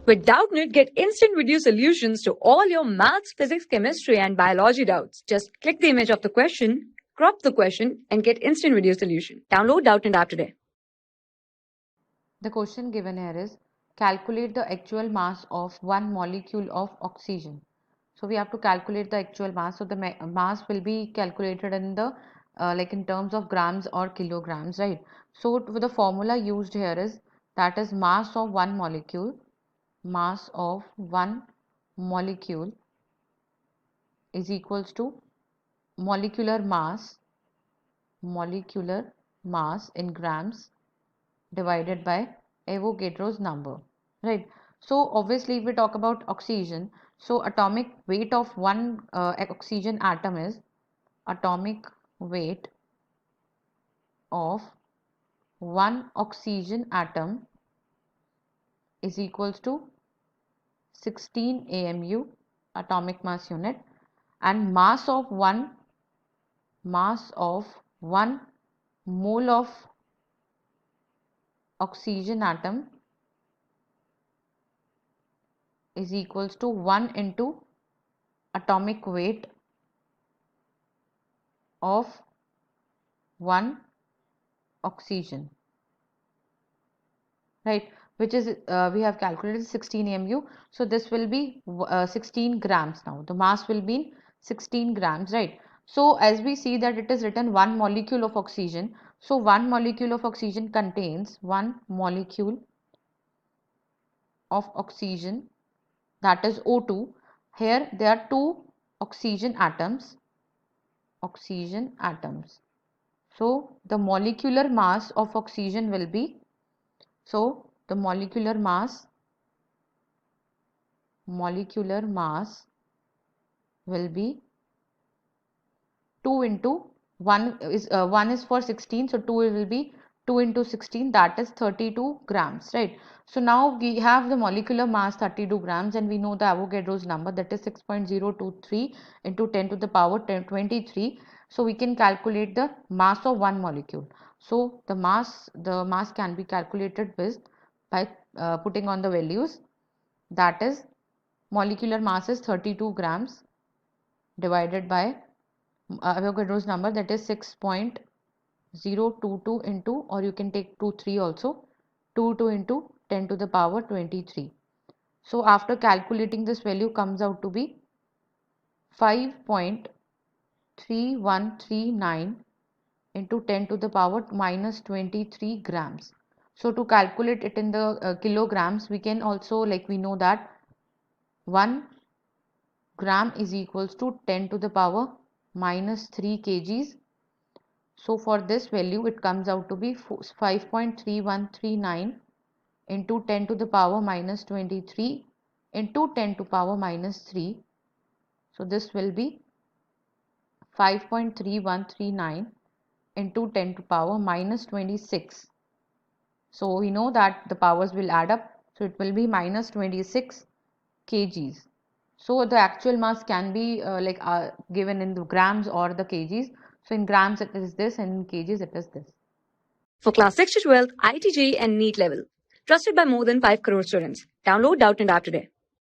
With Doubtnut, get instant video solutions to all your maths, physics, chemistry, and biology doubts. Just click the image of the question, crop the question, and get instant video solution. Download Doubtnut app today. The question given here is calculate the actual mass of one molecule of oxygen. So we have to calculate the actual mass. So the mass will be calculated in the like in terms of grams or kilograms, right? So the formula used here is that is mass of one molecule. Mass of one molecule is equals to molecular mass in grams divided by Avogadro's number, right? So obviously if we talk about oxygen, so atomic weight of one oxygen atom is atomic weight of one oxygen atom is equals to 16 AMU atomic mass unit, and mass of one mole of oxygen atom is equals to 1 into atomic weight of one oxygen, right? Which is we have calculated 16 mu, so this will be 16 grams. Now the mass will be 16 grams, right? So as we see that it is written one molecule of oxygen, so one molecule of oxygen contains one molecule of oxygen, that is O2. Here there are two oxygen atoms. So the molecular mass of oxygen will be, so the molecular mass will be 2 into 1 is for 16, so 2 will be 2 into 16, that is 32 grams, right? So now we have the molecular mass 32 grams and we know the Avogadro's number, that is 6.023 into 10 to the power 23. So we can calculate the mass of one molecule. So the mass can be calculated with by putting on the values, that is molecular mass is 32 grams divided by Avogadro's number, that is 6.022 into, or you can take 23 also, 22 into 10 to the power 23. So after calculating, this value comes out to be 5.3139 into 10 to the power minus 23 grams. So to calculate it in the kilograms, we can also, like we know that 1 gram is equals to 10 to the power minus 3 kgs. So for this value it comes out to be 5.3139 into 10 to the power minus 23 into 10 to power minus 3. So this will be 5.3139 into 10 to power minus 26. So we know that the powers will add up, so it will be minus 26 kgs. So the actual mass can be given in the grams or the kgs. So in grams it is this, and in kgs it is this. For class 6 to 12, IIT JEE and NEET level. Trusted by more than 5 crore students. Download Doubtnut app today.